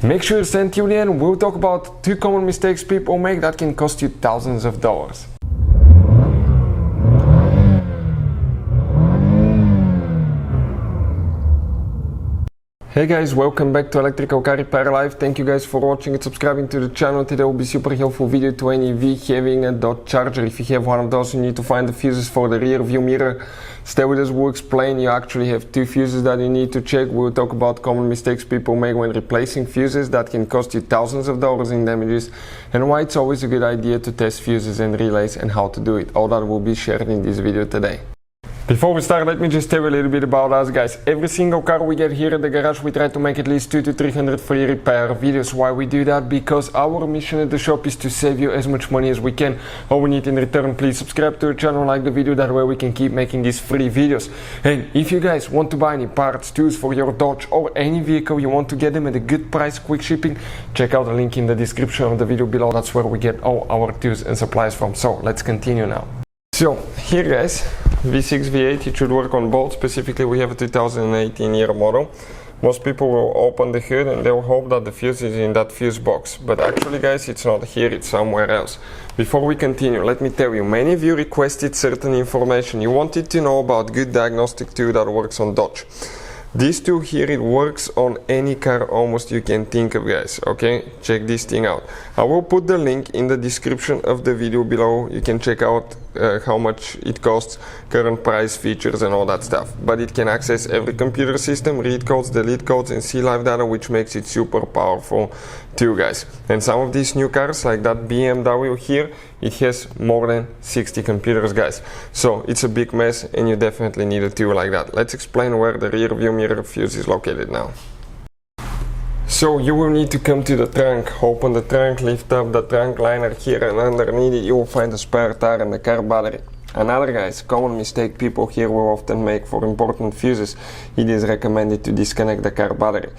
Make sure you stay till the end. We'll talk about 2 common mistakes people make that can cost you thousands of dollars. Hey guys, welcome back to Electrical Car Repair Live. Thank you guys for watching and subscribing to the channel. Today will be super helpful video to any vehicle having a Dodge Charger. If you have one of those, you need to find the fuses for the rear view mirror. Stay with us, we'll explain. You actually have 2 fuses that you need to check. We'll talk about common mistakes people make when replacing fuses that can cost you thousands of dollars in damages, and why it's always a good idea to test fuses and relays and how to do it. All that will be shared in this video today. Before we start, let me just tell you a little bit about us, guys. Every single car we get here at the garage, we try to make at least 200 to 300 free repair videos. Why we do that? Because our mission at the shop is to save you as much money as we can. All we need in return, please subscribe to our channel, like the video, that way we can keep making these free videos. And if you guys want to buy any parts, tools for your Dodge or any vehicle, you want to get them at a good price, quick shipping, check out the link in the description of the video below. That's where we get all our tools and supplies from. So let's continue now. So here, guys, V6, V8, it should work on both. Specifically, we have a 2018 year model. Most people will open the hood and they'll hope that the fuse is in that fuse box. But actually, guys, it's not here, it's somewhere else. Before we continue, let me tell you, many of you requested certain information. You wanted to know about good diagnostic tool that works on Dodge. This tool here, it works on any car almost you can think of, guys. Okay, check this thing out. I will put the link in the description of the video below. You can check out how much it costs, current price, features and all that stuff. But it can access every computer system, read codes, delete codes and see live data, which makes it super powerful too, guys. And some of these new cars, like that BMW here, it has more than 60 computers, guys. So it's a big mess and you definitely need a tool like that. Let's explain where the rear view mirror fuse is located now. So you will need to come to the trunk, open the trunk, lift up the trunk liner here, and underneath it you will find the spare tire and the car battery. Another, guys, common mistake people here will often make for important fuses, it is recommended to disconnect the car battery.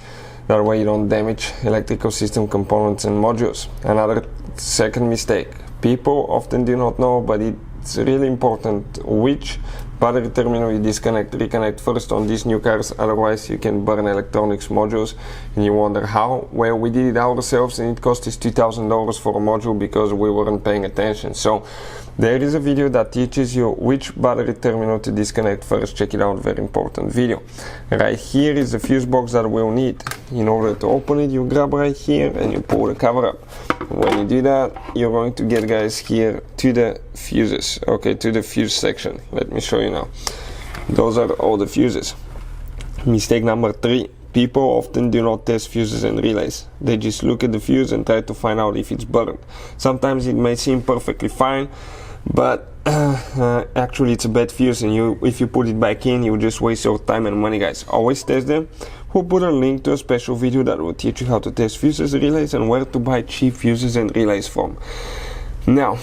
That way you don't damage electrical system components and modules. Another second mistake, people often do not know, but it's really important which battery terminal you disconnect, reconnect first on these new cars, otherwise you can burn electronics modules and you wonder how. Well, we did it ourselves and it cost us $2,000 for a module because we weren't paying attention. So there is a video that teaches you which battery terminal to disconnect first. Check it out, very important video. Right here is the fuse box that we'll need. In order to open it, you grab right here and you pull the cover up. When you do that, you're going to get, guys, here to the fuses, okay, to the fuse section. Let me show you now. Those are all the fuses. Mistake number 3. People often do not test fuses and relays. They just look at the fuse and try to find out if it's burned. Sometimes it may seem perfectly fine, but actually it's a bad fuse, and if you put it back in, you just waste your time and money, guys. Always test them. We'll put a link to a special video that will teach you how to test fuses, relays, and where to buy cheap fuses and relays from. Now,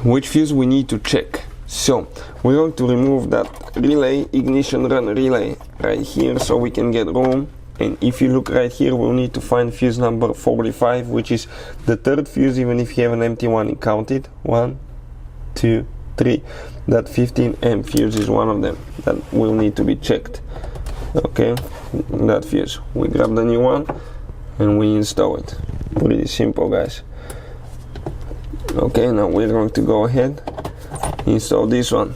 which fuse we need to check? So we're going to remove that relay, ignition run relay right here, so we can get room. And if you look right here, we'll need to find fuse number 45, which is the 3rd fuse. Even if you have an empty one, you count it. 1, 2, 3. That 15 amp fuse is one of them that will need to be checked. Okay, that fuse, we grab the new one and we install it. Pretty simple, guys. Okay, now we're going to go ahead, install this one.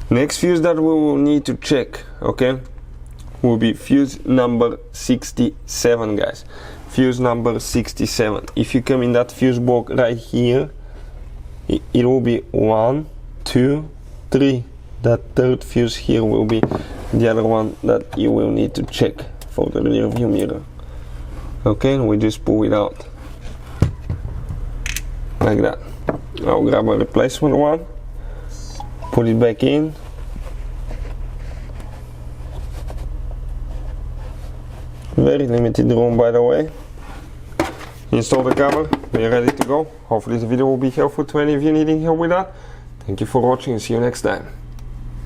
Next fuse that we will need to check, okay, will be fuse number 67, guys. Fuse number 67. If you come in that fuse box right here, it will be 1, 2, 3. That 3rd fuse here will be the other one that you will need to check for the rear view mirror. Okay, and we just pull it out like that. I'll grab a replacement one, put it back in. Very limited room, by the way. Install the cover, we're ready to go. Hopefully the video will be helpful to any of you needing help with that. Thank you for watching and see you next time.